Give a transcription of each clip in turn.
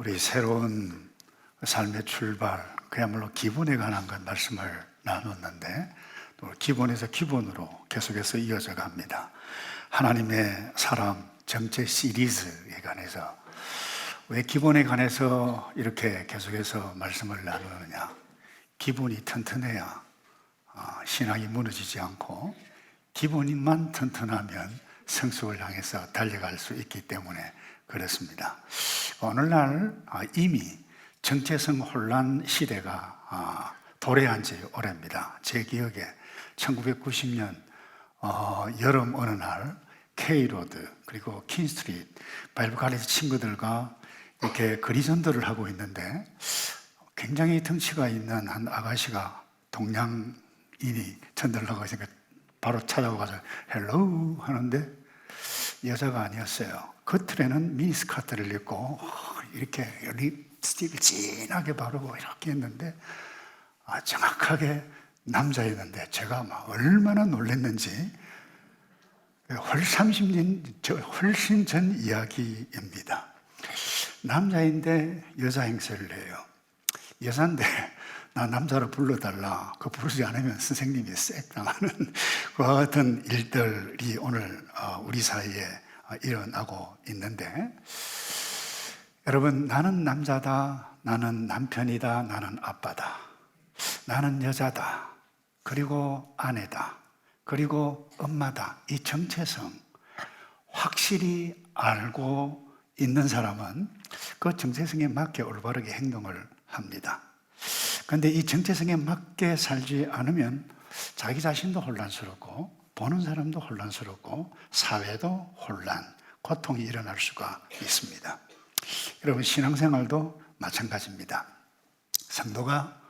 우리 새로운 삶의 출발, 그야말로 기본에 관한 것 말씀을 나눴는데 또 기본에서 기본으로 계속해서 이어져 갑니다. 하나님의 사람 정체 시리즈에 관해서 왜 기본에 관해서 이렇게 계속해서 말씀을 나누느냐? 기본이 튼튼해야 신앙이 무너지지 않고 기본만 튼튼하면 성숙을 향해서 달려갈 수 있기 때문에 그렇습니다. 오늘날 이미 정체성 혼란 시대가 도래한 지 오래입니다. 제 기억에 1990년 여름 어느 날 K로드 그리고 킹스트리트 바이블 칼리지 친구들과 이렇게 거리전도를 하고 있는데 굉장히 덩치가 있는 한 아가씨가 동양인이 전도를 하고 있으니까 바로 찾아와서 헬로우 하는데 여자가 아니었어요. 겉으로는 미니스커트를 입고 이렇게 립스틱을 진하게 바르고 이렇게 했는데 정확하게 남자였는데 제가 얼마나 놀랐는지 훨씬 전 이야기입니다. 남자인데 여자 행세를 해요. 여자인데 나 남자로 불러달라. 그거 부르지 않으면 선생님이 쎄 당하는 그와 같은 일들이 오늘 우리 사이에 일어나고 있는데, 여러분, 나는 남자다, 나는 남편이다, 나는 아빠다, 나는 여자다, 그리고 아내다, 그리고 엄마다, 이 정체성 확실히 알고 있는 사람은 그 정체성에 맞게 올바르게 행동을 합니다. 그런데 이 정체성에 맞게 살지 않으면 자기 자신도 혼란스럽고 보는 사람도 혼란스럽고 사회도 혼란, 고통이 일어날 수가 있습니다. 여러분, 신앙생활도 마찬가지입니다. 성도가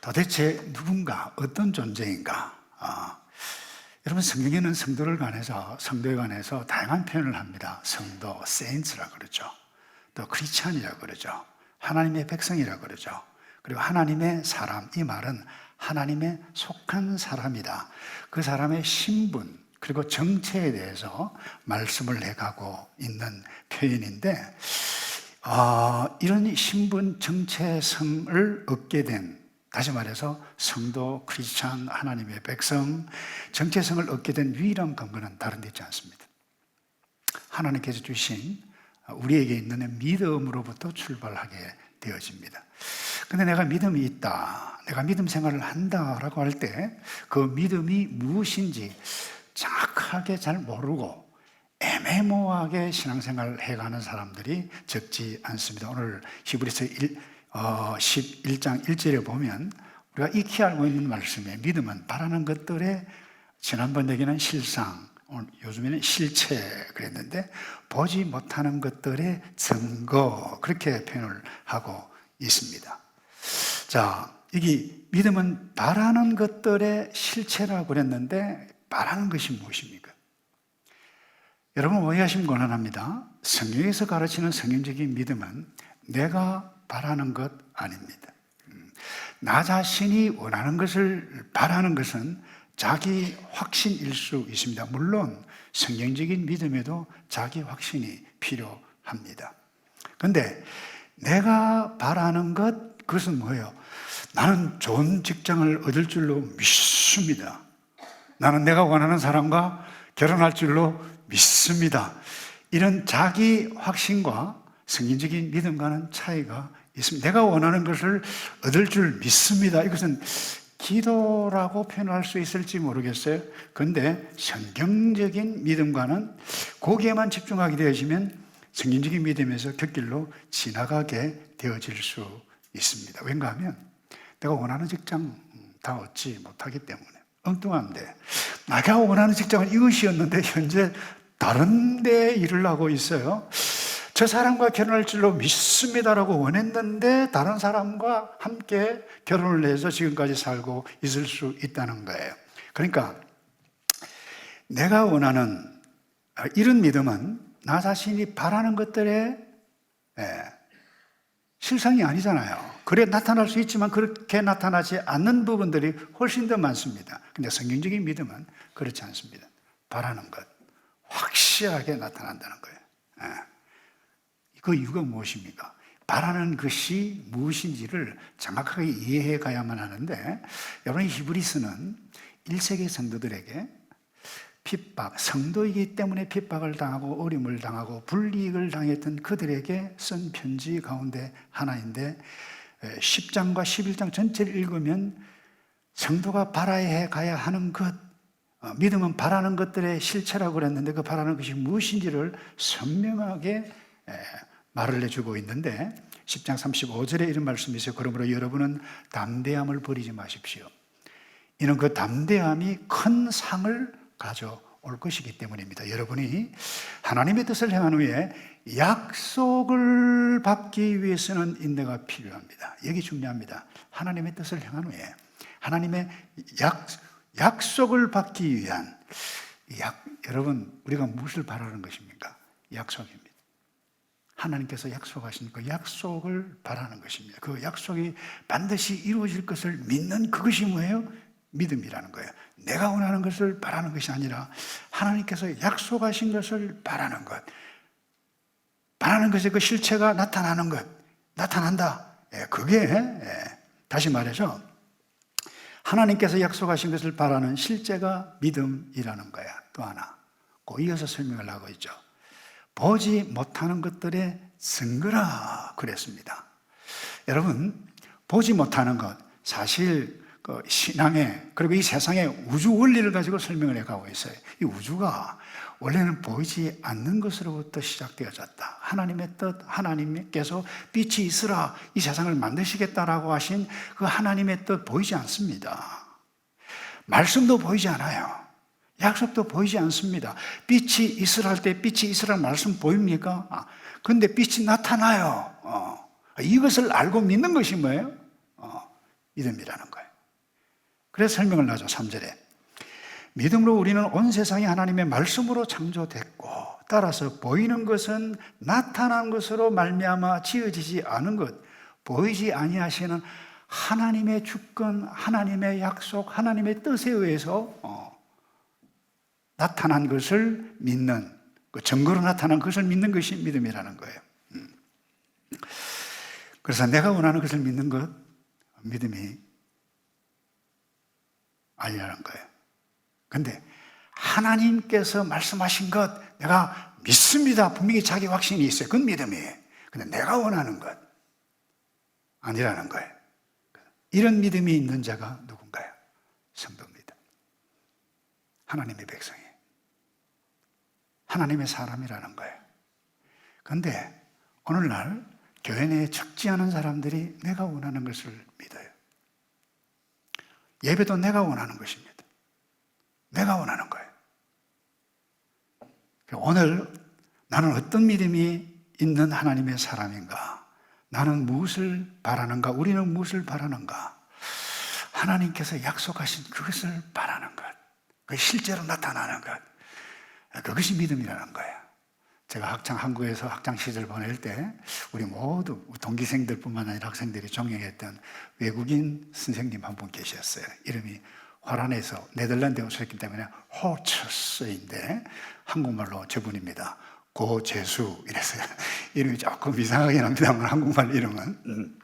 도대체 누군가, 어떤 존재인가? 여러분, 성경에는 성도에 관해서 다양한 표현을 합니다. 성도, saints라 그러죠. 또 크리스찬이라 그러죠. 하나님의 백성이라 그러죠. 그리고 하나님의 사람, 이 말은 하나님의 속한 사람이다. 그 사람의 신분 그리고 정체에 대해서 말씀을 해가고 있는 표현인데, 이런 신분 정체성을 얻게 된, 다시 말해서 성도, 크리스찬, 하나님의 백성, 정체성을 얻게 된 유일한 근거는 다른 데 있지 않습니다. 하나님께서 주신 우리에게 있는 믿음으로부터 출발하게 되어집니다. 근데 내가 믿음이 있다, 내가 믿음 생활을 한다라고 할 때 그 믿음이 무엇인지 정확하게 잘 모르고 애매모호하게 신앙생활을 해가는 사람들이 적지 않습니다. 오늘 히브리서 11장 1절에 보면 우리가 익히 알고 있는 말씀에 믿음은 바라는 것들의, 지난번 얘기는 실상, 요즘에는 실체 그랬는데, 보지 못하는 것들의 증거, 그렇게 표현을 하고 있습니다. 자, 이게 믿음은 바라는 것들의 실체라고 그랬는데, 바라는 것이 무엇입니까? 여러분, 오해하시면 곤란합니다. 성경에서 가르치는 성경적인 믿음은 내가 바라는 것 아닙니다. 나 자신이 원하는 것을 바라는 것은 자기 확신일 수 있습니다. 물론 성경적인 믿음에도 자기 확신이 필요합니다. 그런데 내가 바라는 것, 그것은 뭐예요? 나는 좋은 직장을 얻을 줄로 믿습니다. 나는 내가 원하는 사람과 결혼할 줄로 믿습니다. 이런 자기 확신과 성경적인 믿음과는 차이가 있습니다. 내가 원하는 것을 얻을 줄 믿습니다. 이것은 기도라고 표현할 수 있을지 모르겠어요. 그런데 성경적인 믿음과는 거기에만 집중하게 되어지면 성경적인 믿음에서 곁길로 지나가게 되어질 수 있습니다. 왠가 하면 내가 원하는 직장 다 얻지 못하기 때문에, 엉뚱한데 내가 원하는 직장은 이것이었는데 현재 다른 데 일을 하고 있어요. 저 사람과 결혼할 줄로 믿습니다라고 원했는데 다른 사람과 함께 결혼을 해서 지금까지 살고 있을 수 있다는 거예요. 그러니까 내가 원하는 이런 믿음은 나 자신이 바라는 것들의 실상이 아니잖아요. 그래 나타날 수 있지만 그렇게 나타나지 않는 부분들이 훨씬 더 많습니다. 근데 성경적인 믿음은 그렇지 않습니다. 바라는 것 확실하게 나타난다는 거예요. 그 이유가 무엇입니까? 바라는 것이 무엇인지를 정확하게 이해해 가야만 하는데, 여러분, 히브리서는 1세기 성도들에게 핍박, 성도이기 때문에 핍박을 당하고 어림을 당하고 불이익을 당했던 그들에게 쓴 편지 가운데 하나인데, 10장과 11장 전체를 읽으면 성도가 바라야 가야 하는 것, 믿음은 바라는 것들의 실체라고 그랬는데 그 바라는 것이 무엇인지를 선명하게 말을 해주고 있는데, 10장 35절에 이런 말씀이 있어요. 그러므로 여러분은 담대함을 버리지 마십시오. 이는 그 담대함이 큰 상을 가져올 것이기 때문입니다. 여러분이 하나님의 뜻을 행한 후에 약속을 받기 위해서는 인내가 필요합니다. 여기 중요합니다. 하나님의 뜻을 행한 후에 하나님의 약속을 받기 위한 여러분, 우리가 무엇을 바라는 것입니까? 약속입니다. 하나님께서 약속하신 그 약속을 바라는 것입니다. 그 약속이 반드시 이루어질 것을 믿는 그것이 뭐예요? 믿음이라는 거예요. 내가 원하는 것을 바라는 것이 아니라 하나님께서 약속하신 것을 바라는 것, 바라는 것의 그 실체가 나타나는 것, 나타난다. 그게 다시 말해서 하나님께서 약속하신 것을 바라는 실제가 믿음이라는 거야. 또 하나, 꼭 이어서 설명을 하고 있죠. 보지 못하는 것들의 증거라 그랬습니다. 여러분, 보지 못하는 것, 사실 그 신앙의, 그리고 이 세상의 우주 원리를 가지고 설명을 해가고 있어요. 이 우주가 원래는 보이지 않는 것으로부터 시작되어졌다. 하나님의 뜻, 하나님께서 빛이 있으라 이 세상을 만드시겠다라고 하신 그 하나님의 뜻 보이지 않습니다. 말씀도 보이지 않아요. 약속도 보이지 않습니다. 빛이 있으라 할 때 빛이 있으라 말씀 보입니까? 그런데 빛이 나타나요. 이것을 알고 믿는 것이 뭐예요? 믿음이라는 거예요. 그래서 설명을 하죠. 3절에 믿음으로 우리는 온 세상이 하나님의 말씀으로 창조됐고 따라서 보이는 것은 나타난 것으로 말미암아 지어지지 않은 것, 보이지 아니하시는 하나님의 주권, 하나님의 약속, 하나님의 뜻에 의해서 나타난 것을 믿는, 그 증거로 나타난 것을 믿는 것이 믿음이라는 거예요. 그래서 내가 원하는 것을 믿는 것, 믿음이 아니라는 거예요. 근데 하나님께서 말씀하신 것 내가 믿습니다. 분명히 자기 확신이 있어요. 그건 믿음이에요. 근데 내가 원하는 것 아니라는 거예요. 이런 믿음이 있는 자가 누군가요? 성도입니다. 하나님의 백성이에요. 하나님의 사람이라는 거예요. 그런데 오늘날 교회 내에 적지 않은 사람들이 내가 원하는 것을 믿어요. 예배도 내가 원하는 것입니다. 내가 원하는 거예요. 오늘 나는 어떤 믿음이 있는 하나님의 사람인가? 나는 무엇을 바라는가? 우리는 무엇을 바라는가? 하나님께서 약속하신 그것을 바라는 것, 그 실제로 나타나는 것, 그것이 믿음이라는 거예요. 제가 한국에서 학창 시절 보낼 때 우리 모두 동기생들뿐만 아니라 학생들이 존경했던 외국인 선생님 한 분 계셨어요. 이름이 화란에서 네덜란드에 오셨기 때문에 호처스인데 한국말로 저분입니다. 고재수 이랬어요. 이름이 조금 이상하긴 합니다만 한국말 이름은.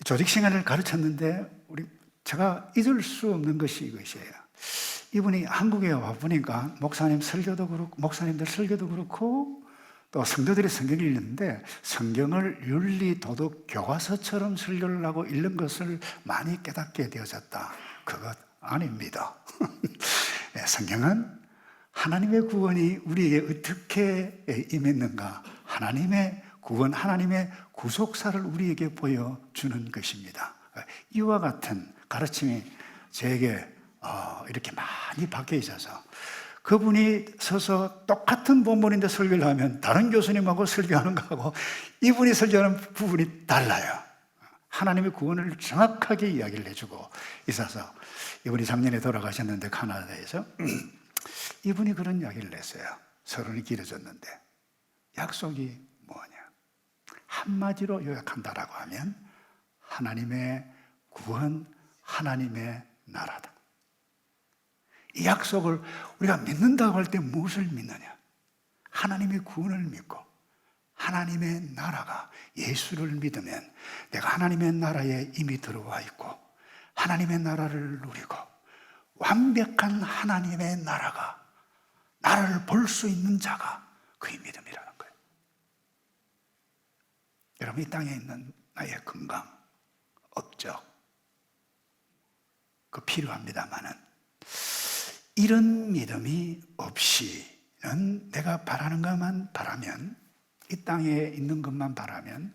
조직 생활을 가르쳤는데 제가 잊을 수 없는 것이 이것이에요. 이분이 한국에 와보니까 목사님들 설교도 그렇고 또 성도들이 성경을 읽는데 성경을 윤리, 도덕, 교과서처럼 설교를 하고 읽는 것을 많이 깨닫게 되어졌다. 그것 아닙니다. 성경은 하나님의 구원이 우리에게 어떻게 임했는가, 하나님의 구원, 하나님의 구속사를 우리에게 보여주는 것입니다. 이와 같은 가르침이 저에게 이렇게 많이 박혀 있어서 그분이 서서 똑같은 본문인데 설교를 하면 다른 교수님하고 설교하는 거하고 이분이 설교하는 부분이 달라요. 하나님의 구원을 정확하게 이야기를 해주고 있어서 이분이 작년에 돌아가셨는데 카나다에서 이분이 그런 이야기를 했어요. 서론이 길어졌는데 약속이 뭐냐? 한마디로 요약한다라고 하면 하나님의 구원, 하나님의 나라다. 이 약속을 우리가 믿는다고 할 때 무엇을 믿느냐? 하나님의 구원을 믿고 하나님의 나라가, 예수를 믿으면 내가 하나님의 나라에 이미 들어와 있고 하나님의 나라를 누리고 완벽한 하나님의 나라가 나를 볼 수 있는 자가 그의 믿음이라는 거예요. 여러분, 이 땅에 있는 나의 건강, 업적, 그 필요합니다마는 이런 믿음이 없이는 내가 바라는 것만 바라면, 이 땅에 있는 것만 바라면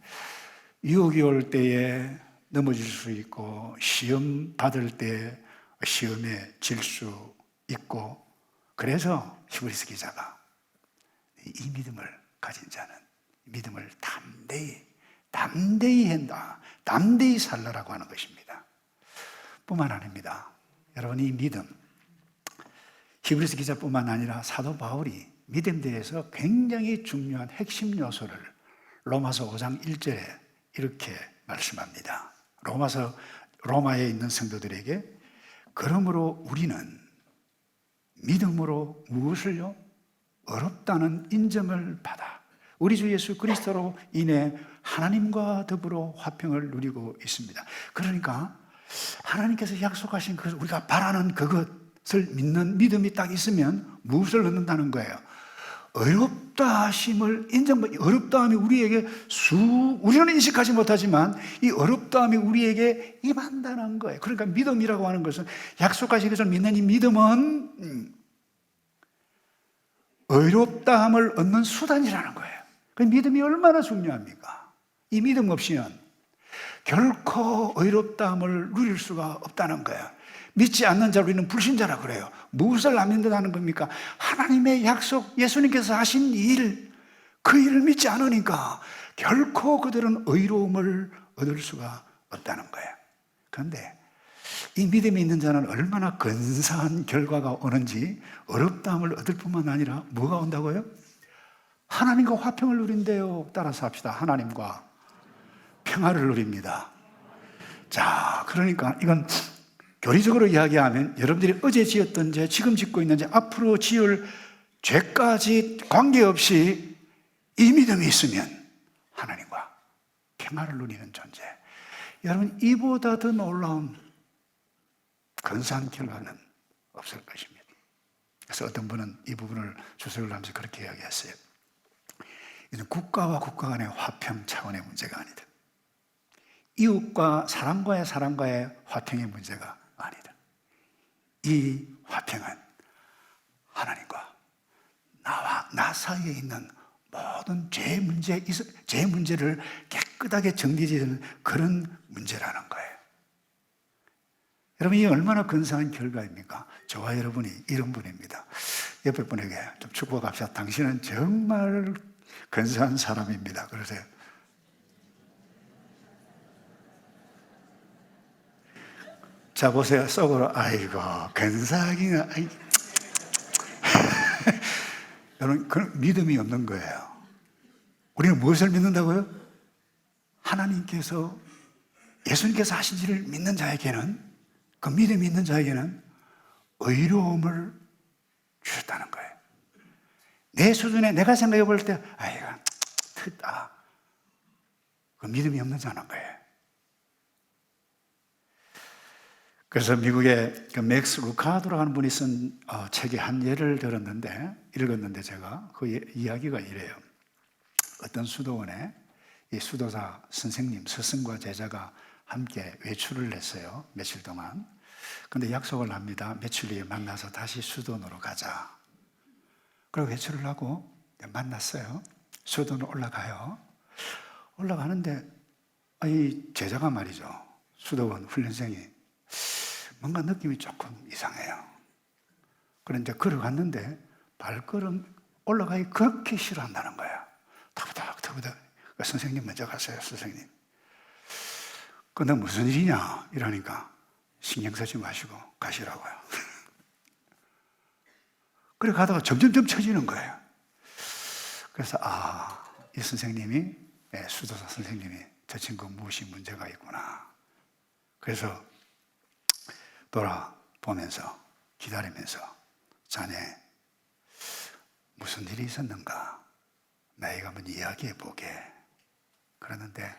유혹이 올 때에 넘어질 수 있고 시험 받을 때 시험에 질 수 있고, 그래서 히브리서 기자가 이 믿음을 가진 자는 믿음을 담대히 한다, 담대히 살라라고 하는 것입니다. 뿐만 아닙니다. 여러분, 이 믿음, 히브리서 기자뿐만 아니라 사도 바울이 믿음에 대해서 굉장히 중요한 핵심 요소를 로마서 5장 1절에 이렇게 말씀합니다. 로마에 있는 성도들에게, 그러므로 우리는 믿음으로 무엇을요? 어렵다는 인정을 받아 우리 주 예수 그리스도로 인해 하나님과 더불어 화평을 누리고 있습니다. 그러니까 하나님께서 약속하신 것, 우리가 바라는 그것을 믿는 믿음이 딱 있으면 무엇을 얻는다는 거예요? 어렵다 하심을 어렵다 함이 우리에게 우리는 인식하지 못하지만 이 어렵다 함이 우리에게 임한다는 거예요. 그러니까 믿음이라고 하는 것은, 약속하신 것을 믿는 이 믿음은 어렵다 함을 얻는 수단이라는 거예요. 그 믿음이 얼마나 중요합니까? 이 믿음 없이는 결코 어렵다함을 누릴 수가 없다는 거예요. 믿지 않는 자, 우리는 불신자라 그래요. 무엇을 안 믿는다는 겁니까? 하나님의 약속, 예수님께서 하신 일, 그 일을 믿지 않으니까 결코 그들은 의로움을 얻을 수가 없다는 거예요. 그런데 이 믿음이 있는 자는 얼마나 근사한 결과가 오는지, 어렵다함을 얻을 뿐만 아니라 뭐가 온다고요? 하나님과 화평을 누린대요. 따라서 합시다. 하나님과 평화를 누립니다. 자, 그러니까 이건 교리적으로 이야기하면 여러분들이 어제 지었던 죄, 지금 짓고 있는 죄, 앞으로 지을 죄까지 관계없이 이 믿음이 있으면 하나님과 평화를 누리는 존재. 여러분, 이보다 더 놀라운 근사한 결과는 없을 것입니다. 그래서 어떤 분은 이 부분을 주석을 하면서 그렇게 이야기했어요. 이는 국가와 국가 간의 화평 차원의 문제가 아니다. 이웃과 사람과의 화평의 문제가 아니다. 이 화평은 하나님과 나 사이에 있는 모든 죄 문제를 깨끗하게 정리되는 그런 문제라는 거예요. 여러분, 이게 얼마나 근사한 결과입니까? 저와 여러분이 이런 분입니다. 옆에 분에게 좀 축복합시다. 당신은 정말 근사한 사람입니다. 그러세요. 자, 보세요. 속으로, 아이고, 근사하기는, 여러분, 그런 믿음이 없는 거예요. 우리는 무엇을 믿는다고요? 하나님께서, 예수님께서 하신 일을 믿는 자에게는, 그 믿음이 있는 자에게는 의로움을 주셨다는 거예요. 내 수준에 내가 생각해 볼 때, 아이고, 트다. 그 믿음이 없는 자는 거예요. 그래서 미국의 그 맥스 루카도라고 하는 분이 쓴 책의 한 예를 읽었는데 제가 그 이야기가 이래요. 어떤 수도원에 이 수도사 선생님, 스승과 제자가 함께 외출을 했어요. 며칠 동안. 근데 약속을 합니다. 며칠 뒤에 만나서 다시 수도원으로 가자. 그리고 외출을 하고 만났어요. 수도원으로 올라가요. 올라가는데 이 제자가 말이죠. 수도원 훈련생이 뭔가 느낌이 조금 이상해요. 그런데 걸어갔는데 발걸음 올라가기 그렇게 싫어한다는 거예요. 터부닥. 선생님 먼저 가세요, 선생님. 근데 무슨 일이냐? 이러니까 신경 쓰지 마시고 가시라고요. 그래 가다가 점점 처지는 거예요. 그래서 이 선생님이, 수도사 선생님이 저 친구 무엇이 문제가 있구나. 그래서 돌아보면서 기다리면서, 자네 무슨 일이 있었는가? 나에게 한번 이야기해 보게. 그러는데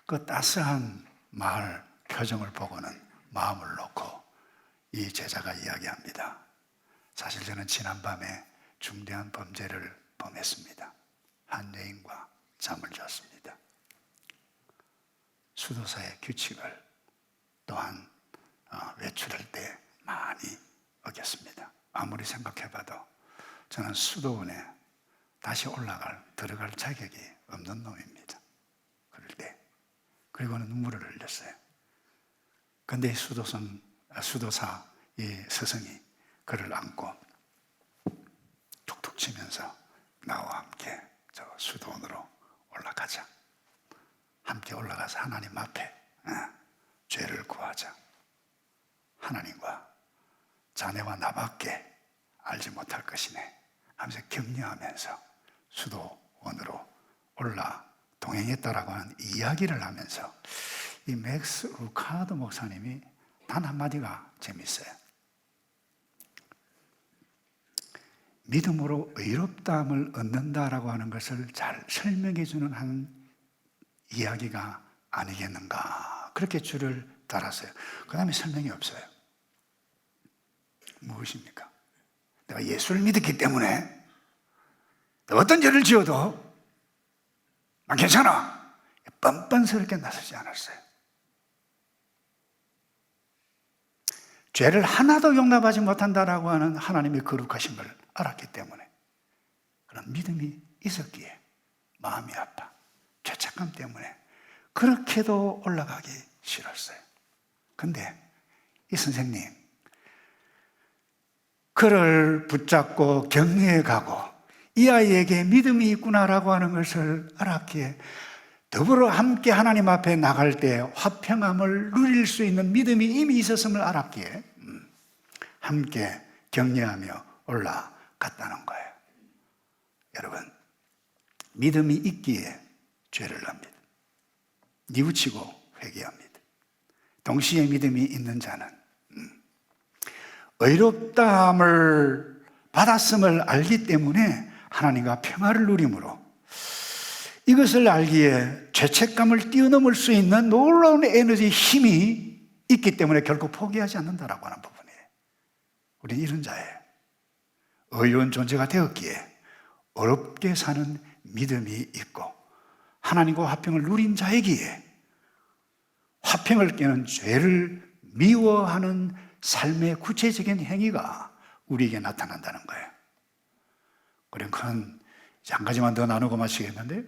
그 따스한 말 표정을 보고는 마음을 놓고 이 제자가 이야기합니다. 사실 저는 지난밤에 중대한 범죄를 범했습니다. 한 여인과 잠을 잤습니다. 수도사의 규칙을 또한 외출할 때 많이 어겼습니다. 아무리 생각해봐도 저는 수도원에 다시 들어갈 자격이 없는 놈입니다. 그럴 때. 그리고는 눈물을 흘렸어요. 근데 수도사 이 스승이 그를 안고 툭툭 치면서 나와 함께 저 수도원으로 올라가자. 함께 올라가서 하나님 앞에 죄를 구하자. 하나님과 자네와 나밖에 알지 못할 것이네 하면서 격려하면서 수도원으로 동행했다라고 하는 이야기를 하면서 이 맥스 루카드 목사님이 단 한마디가 재밌어요. 믿음으로 의롭다함을 얻는다라고 하는 것을 잘 설명해 주는 한 이야기가 아니겠는가, 그렇게 줄을 달았어요. 그 다음에 설명이 없어요. 무엇입니까? 내가 예수를 믿었기 때문에 어떤 죄를 지어도 난 괜찮아, 뻔뻔스럽게 나서지 않았어요. 죄를 하나도 용납하지 못한다라고 하는 하나님의 거룩하심을 알았기 때문에, 그런 믿음이 있었기에 마음이 아파 죄책감 때문에 그렇게도 올라가기 싫었어요. 근데 이 선생님 그를 붙잡고 격려해 가고 이 아이에게 믿음이 있구나라고 하는 것을 알았기에 더불어 함께 하나님 앞에 나갈 때 화평함을 누릴 수 있는 믿음이 이미 있었음을 알았기에 함께 격려하며 올라갔다는 거예요. 여러분, 믿음이 있기에 죄를 합니다. 뉘우치고 회개합니다. 동시에 믿음이 있는 자는 의롭다함을 받았음을 알기 때문에 하나님과 평화를 누리므로 이것을 알기에 죄책감을 뛰어넘을 수 있는 놀라운 에너지, 힘이 있기 때문에 결코 포기하지 않는다라고 하는 부분이에요. 우리는 이런 자예요. 의로운 존재가 되었기에 어렵게 사는 믿음이 있고 하나님과 화평을 누린 자이기에 화평을 깨는 죄를 미워하는 삶의 구체적인 행위가 우리에게 나타난다는 거예요. 그럼 그건 한 가지만 더 나누고 마치겠는데,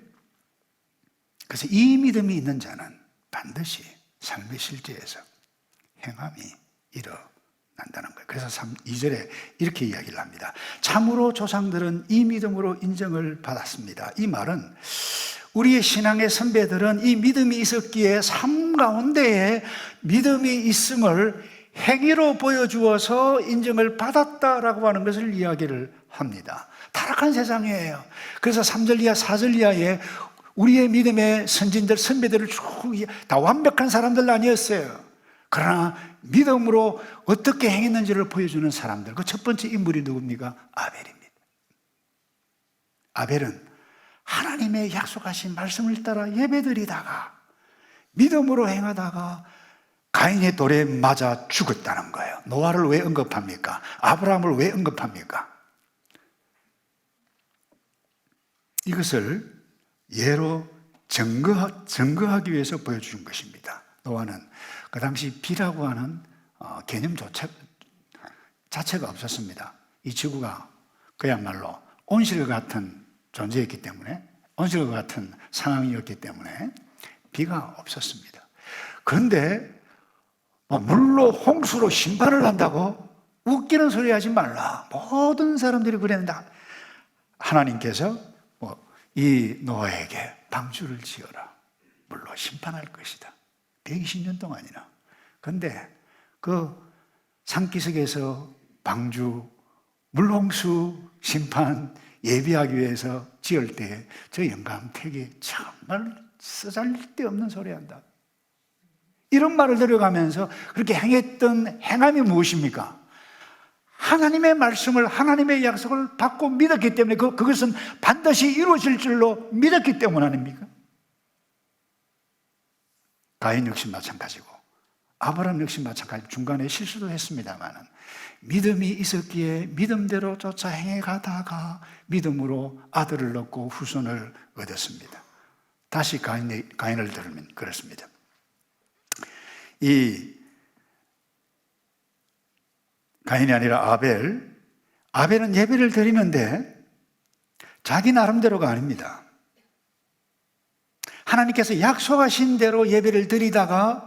그래서 이 믿음이 있는 자는 반드시 삶의 실제에서 행함이 일어난다는 거예요. 그래서 2절에 이렇게 이야기를 합니다. 참으로 조상들은 이 믿음으로 인정을 받았습니다. 이 말은 우리의 신앙의 선배들은 이 믿음이 있었기에 삶 가운데에 믿음이 있음을 행위로 보여주어서 인정을 받았다라고 하는 것을 이야기를 합니다. 타락한 세상이에요. 그래서 3절 이하 4절 이하에 우리의 믿음의 선진들, 선배들을 쭉 다 완벽한 사람들 아니었어요. 그러나 믿음으로 어떻게 행했는지를 보여주는 사람들, 그 첫 번째 인물이 누굽니까? 아벨입니다. 아벨은 하나님의 약속하신 말씀을 따라 예배드리다가 믿음으로 행하다가 가인의 돌에 맞아 죽었다는 거예요. 노아를 왜 언급합니까? 아브라함을 왜 언급합니까? 이것을 예로 증거하기 위해서 보여주는 것입니다. 노아는 그 당시 비라고 하는 개념 자체가 없었습니다. 이 지구가 그야말로 온실과 같은 존재였기 때문에, 온실과 같은 상황이었기 때문에 비가 없었습니다. 그런데 물로 홍수로 심판을 한다고? 웃기는 소리 하지 말라. 모든 사람들이 그랬는데 하나님께서 이 노아에게 방주를 지어라. 물로 심판할 것이다. 120년 동안이나. 그런데 그 산기슭에서 방주, 물홍수 심판 예비하기 위해서 지을 때 저 영감택이 정말 쓰잘데없는 소리 한다. 이런 말을 들어가면서 그렇게 행했던 행함이 무엇입니까? 하나님의 말씀을, 하나님의 약속을 받고 믿었기 때문에 그것은 반드시 이루어질 줄로 믿었기 때문 아닙니까? 가인 역시 마찬가지고 아브라함 역시 마찬가지고 중간에 실수도 했습니다만 믿음이 있었기에 믿음대로 쫓아 행해가다가 믿음으로 아들을 얻고 후손을 얻었습니다. 다시 가인을 들으면 그렇습니다. 이 가인이 아니라 아벨은 예배를 드리는데 자기 나름대로가 아닙니다. 하나님께서 약속하신 대로 예배를 드리다가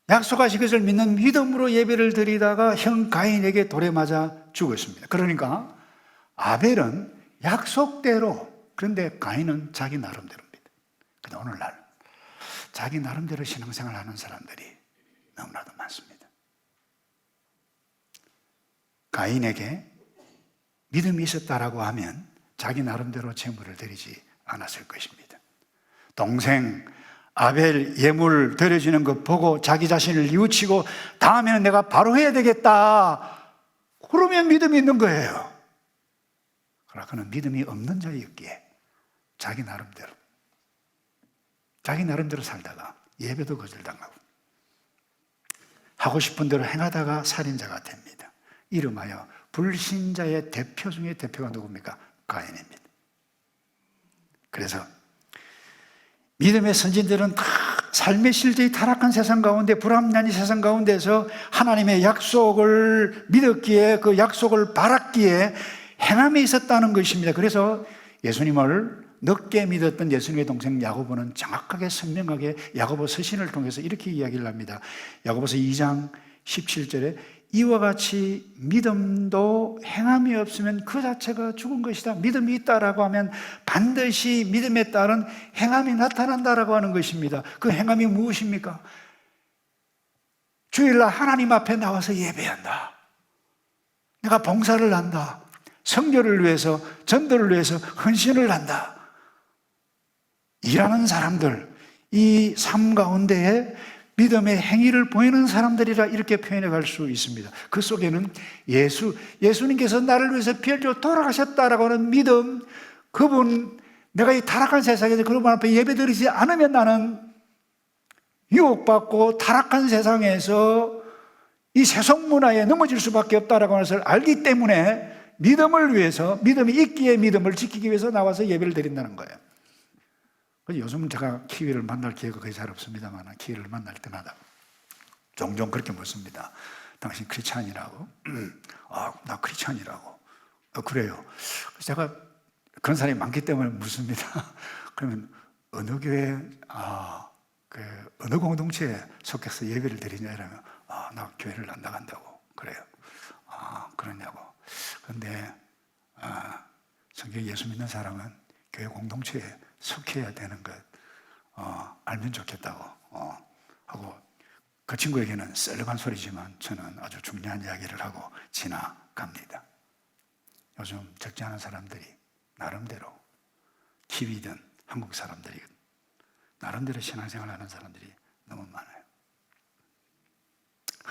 약속하신 것을 믿는 믿음으로 예배를 드리다가 형 가인에게 돌에 맞아 죽었습니다. 그러니까 아벨은 약속대로, 그런데 가인은 자기 나름대로입니다. 근데 오늘날 자기 나름대로 신앙생활 하는 사람들이 너무나도 많습니다. 가인에게 믿음이 있었다라고 하면 자기 나름대로 제물을 드리지 않았을 것입니다. 동생 아벨 예물 드려지는 것 보고 자기 자신을 뉘우치고 다음에는 내가 바로 해야 되겠다, 그러면 믿음이 있는 거예요. 그러나 그는 믿음이 없는 자였기에 자기 나름대로 살다가 예배도 거절당하고 하고 싶은 대로 행하다가 살인자가 됩니다. 이름하여 불신자의 대표 중에 대표가 누굽니까? 가인입니다. 그래서 믿음의 선진들은 다 삶의 실제의 타락한 세상 가운데, 불합리한 세상 가운데서 하나님의 약속을 믿었기에, 그 약속을 바랐기에 행함이 있었다는 것입니다. 그래서 예수님을 늦게 믿었던 예수님의 동생 야고보는 정확하게 선명하게 야고보 서신을 통해서 이렇게 이야기를 합니다. 야고보서 2장 17절에 이와 같이 믿음도 행함이 없으면 그 자체가 죽은 것이다. 믿음이 있다라고 하면 반드시 믿음에 따른 행함이 나타난다라고 하는 것입니다. 그 행함이 무엇입니까? 주일날 하나님 앞에 나와서 예배한다. 내가 봉사를 한다. 성교를 위해서, 전도를 위해서 헌신을 한다. 일하는 사람들, 이 삶 가운데에 믿음의 행위를 보이는 사람들이라 이렇게 표현해 갈 수 있습니다. 그 속에는 예수님께서 나를 위해서 피 흘려 돌아가셨다라고 하는 믿음, 그분, 내가 이 타락한 세상에서 그분 앞에 예배드리지 않으면 나는 유혹받고 타락한 세상에서 이 세속 문화에 넘어질 수밖에 없다라고 하는 것을 알기 때문에 믿음을 위해서, 믿음이 있기에 믿음을 지키기 위해서 나와서 예배를 드린다는 거예요. 요즘은 제가 키위를 만날 기회가 거의 잘 없습니다만 키위를 만날 때마다 종종 그렇게 묻습니다. 당신 크리스찬이라고? 나 크리스찬이라고. 그래요. 제가 그런 사람이 많기 때문에 묻습니다. 그러면 어느 교회, 어느 공동체에 속해서 예배를 드리냐 이러면 나 교회를 안 나간다고. 그래요. 그러냐고. 그런데 성경 예수 믿는 사람은 교회 공동체에 속해야 되는 것 알면 좋겠다고 하고, 그 친구에게는 썰렁한 소리지만 저는 아주 중요한 이야기를 하고 지나갑니다. 요즘 적지 않은 사람들이 나름대로, 키위든 한국 사람들이 나름대로 신앙생활 하는 사람들이 너무 많아요.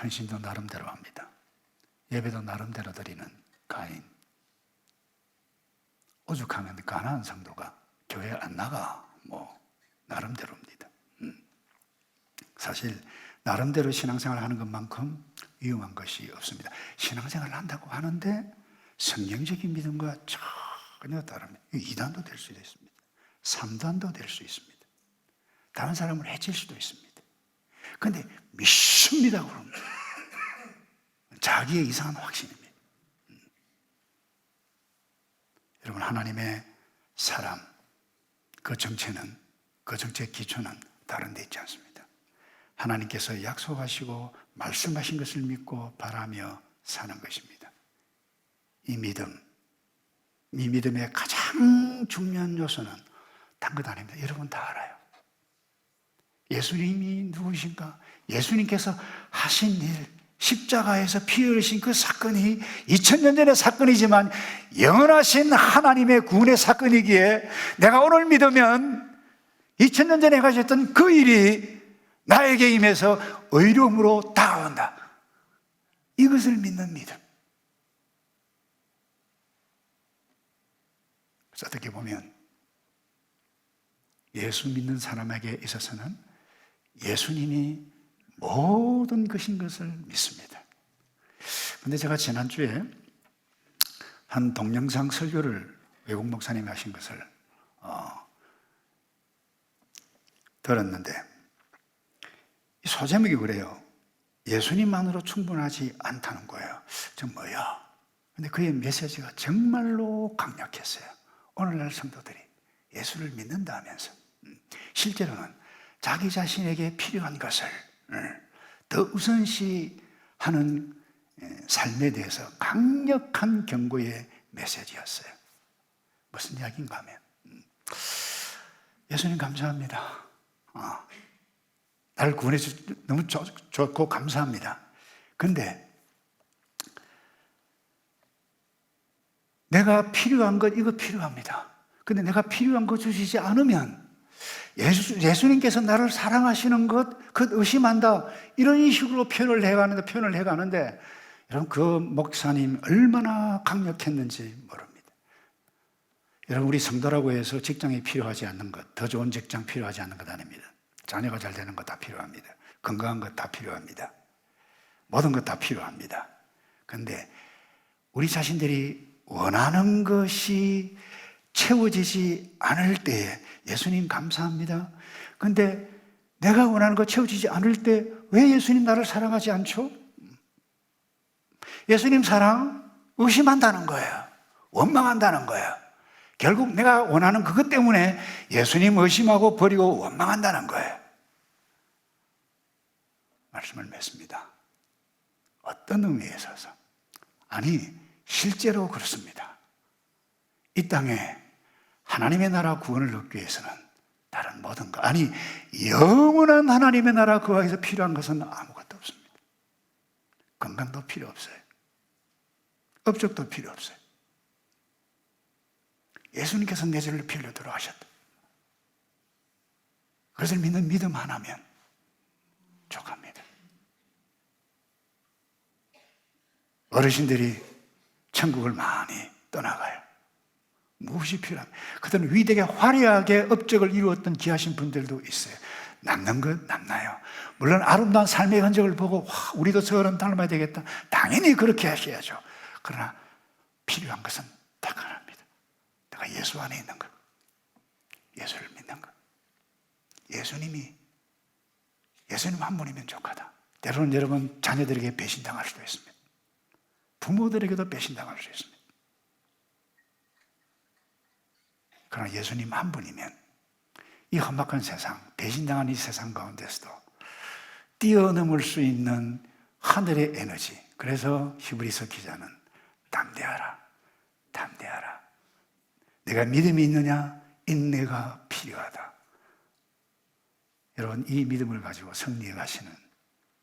헌신도 나름대로 합니다. 예배도 나름대로 드리는 가인. 오죽하면 가나안 성도가 교회 안 나가, 나름대로입니다. 사실 나름대로 신앙생활 하는 것만큼 위험한 것이 없습니다. 신앙생활을 한다고 하는데 성경적인 믿음과 전혀 다릅니다. 이단도 될 수도 있습니다. 3단도 될 수 있습니다. 다른 사람을 해칠 수도 있습니다. 그런데 믿습니다 그러면 자기의 이상한 확신입니다. 여러분, 하나님의 사람, 그 정체의 기초는 다른 데 있지 않습니다. 하나님께서 약속하시고 말씀하신 것을 믿고 바라며 사는 것입니다. 이 믿음의 가장 중요한 요소는 딴 것 아닙니다. 여러분 다 알아요. 예수님이 누구신가? 예수님께서 하신 일, 십자가에서 피 흘리신 그 사건이 2000년 전의 사건이지만 영원하신 하나님의 구원의 사건이기에 내가 오늘 믿으면 2000년 전에 가셨던 그 일이 나에게 임해서 의로움으로 다가온다. 이것을 믿는 믿음. 그래서 어떻게 보면 예수 믿는 사람에게 있어서는 예수님이 모든 것인 것을 믿습니다. 그런데 제가 지난주에 한 동영상 설교를 외국 목사님이 하신 것을 들었는데 이 소제목이 그래요. 예수님만으로 충분하지 않다는 거예요. 저 뭐야? 근데 그의 메시지가 정말로 강력했어요. 오늘날 성도들이 예수를 믿는다 하면서 실제로는 자기 자신에게 필요한 것을 더 우선시하는 삶에 대해서 강력한 경고의 메시지였어요. 무슨 이야기인가 하면 예수님 감사합니다. 나를 구원해 주셔서 너무 좋고 감사합니다. 근데 내가 필요한 것 이거 필요합니다. 근데 내가 필요한 거 주시지 않으면 예수님께서 나를 사랑하시는 것, 그 의심한다. 이런 식으로 표현을 해가는데 여러분 그 목사님 얼마나 강력했는지 모릅니다. 여러분 우리 성도라고 해서 직장이 필요하지 않는 것, 더 좋은 직장 필요하지 않는 것 아닙니다. 자녀가 잘 되는 것 다 필요합니다. 건강한 것 다 필요합니다. 모든 것 다 필요합니다. 그런데 우리 자신들이 원하는 것이 채워지지 않을 때에 예수님 감사합니다. 그런데 내가 원하는 것 채워지지 않을 때 왜 예수님 나를 사랑하지 않죠? 예수님 사랑 의심한다는 거예요. 원망한다는 거예요. 결국 내가 원하는 그것 때문에 예수님 의심하고 버리고 원망한다는 거예요. 말씀을 맺습니다. 어떤 의미에 있어서? 아니, 실제로 그렇습니다. 이 땅에 하나님의 나라 구원을 얻기 위해서는 다른 모든 것, 아니 영원한 하나님의 나라 구하기 위해서 필요한 것은 아무것도 없습니다. 건강도 필요 없어요. 업적도 필요 없어요. 예수님께서 내 죄를 피 흘려 돌아가셨다. 그것을 믿는 믿음 하나면 족합니다. 어르신들이 천국을 많이 떠나가요. 무엇이 필요합니까? 그들은 위대하게 화려하게 업적을 이루었던 귀하신 분들도 있어요. 남는 것 남나요? 물론 아름다운 삶의 흔적을 보고 와, 우리도 저런 닮아야 되겠다. 당연히 그렇게 하셔야죠. 그러나 필요한 것은 딱 하나입니다. 내가 예수 안에 있는 것, 예수를 믿는 것. 예수님 한 분이면 족하다. 때로는 여러분 자녀들에게 배신당할 수도 있습니다. 부모들에게도 배신당할 수 있습니다. 그러나 예수님 한 분이면 이 험악한 세상, 배신당한 이 세상 가운데서도 뛰어넘을 수 있는 하늘의 에너지. 그래서 히브리서 기자는 담대하라, 담대하라. 내가 믿음이 있느냐? 인내가 필요하다. 여러분 이 믿음을 가지고 승리해 가시는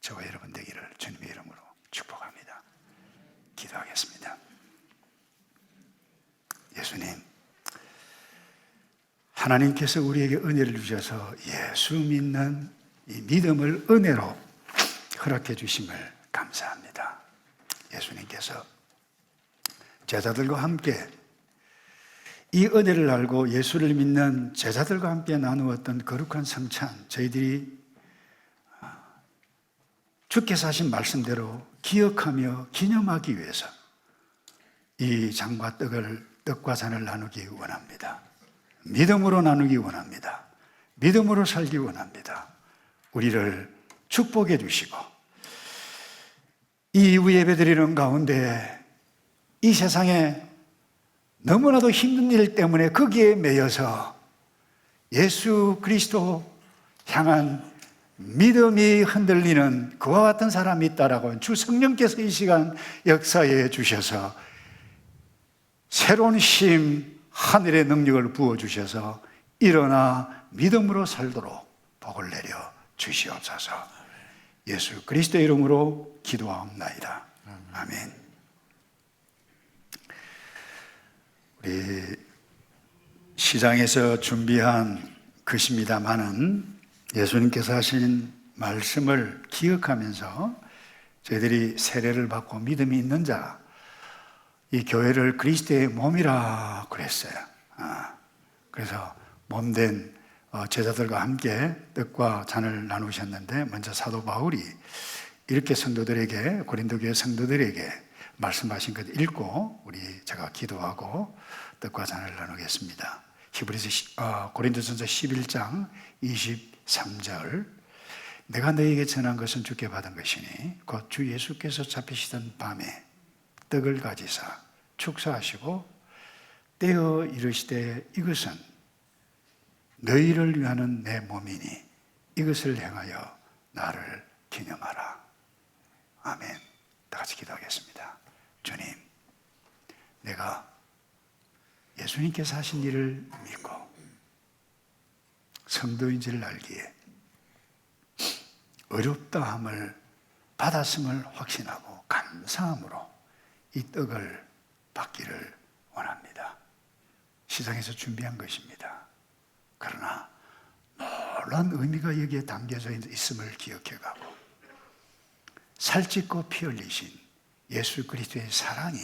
저와 여러분 되기를 주님의 이름으로 축복합니다. 기도하겠습니다. 예수님, 하나님께서 우리에게 은혜를 주셔서 예수 믿는 이 믿음을 은혜로 허락해 주심을 감사합니다. 예수님께서 제자들과 함께 이 은혜를 알고 예수를 믿는 제자들과 함께 나누었던 거룩한 성찬, 저희들이 주께서 하신 말씀대로 기억하며 기념하기 위해서 이 장과 떡과 잔을 나누기 원합니다. 믿음으로 나누기 원합니다. 믿음으로 살기 원합니다. 우리를 축복해 주시고 이 이후 예배드리는 가운데 이 세상에 너무나도 힘든 일 때문에 거기에 매여서 예수 그리스도 향한 믿음이 흔들리는 그와 같은 사람이 있다라고 주 성령께서 이 시간 역사해 주셔서 새로운 심, 하늘의 능력을 부어주셔서 일어나 믿음으로 살도록 복을 내려 주시옵소서. 예수 그리스도의 이름으로 기도하옵나이다. 아멘. 우리 시장에서 준비한 것입니다마는 예수님께서 하신 말씀을 기억하면서 저희들이 세례를 받고 믿음이 있는 자, 이 교회를 그리스도의 몸이라 그랬어요. 그래서 몸된 제자들과 함께 떡과 잔을 나누셨는데, 먼저 사도 바울이 이렇게 성도들에게, 고린도 교회 성도들에게 말씀하신 것 읽고 제가 기도하고 떡과 잔을 나누겠습니다. 고린도전서 11장 23절. 내가 너에게 전한 것은 주께 받은 것이니 곧 주 예수께서 잡히시던 밤에 떡을 가지사 축사하시고 떼어 이르시되 이것은 너희를 위하는 내 몸이니 이것을 행하여 나를 기념하라. 아멘. 다 같이 기도하겠습니다. 주님, 내가 예수님께서 하신 일을 믿고 성도인지를 알기에 어렵다함을 받았음을 확신하고 감사함으로 이 떡을 받기를 원합니다. 시장에서 준비한 것입니다. 그러나 놀라운 의미가 여기에 담겨져 있음을 기억해가고 살찌고 피 흘리신 예수 그리스도의 사랑이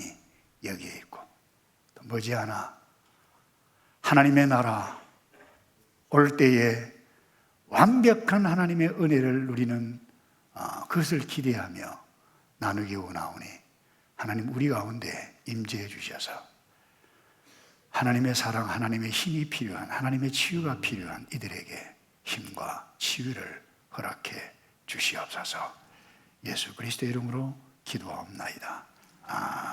여기에 있고, 또 머지않아 하나님의 나라 올 때에 완벽한 하나님의 은혜를 누리는 그것을 기대하며 나누기 원하오니 하나님 우리 가운데 임재해 주셔서 하나님의 사랑, 하나님의 힘이 필요한, 하나님의 치유가 필요한 이들에게 힘과 치유를 허락해 주시옵소서. 예수 그리스도의 이름으로 기도하옵나이다. 아멘.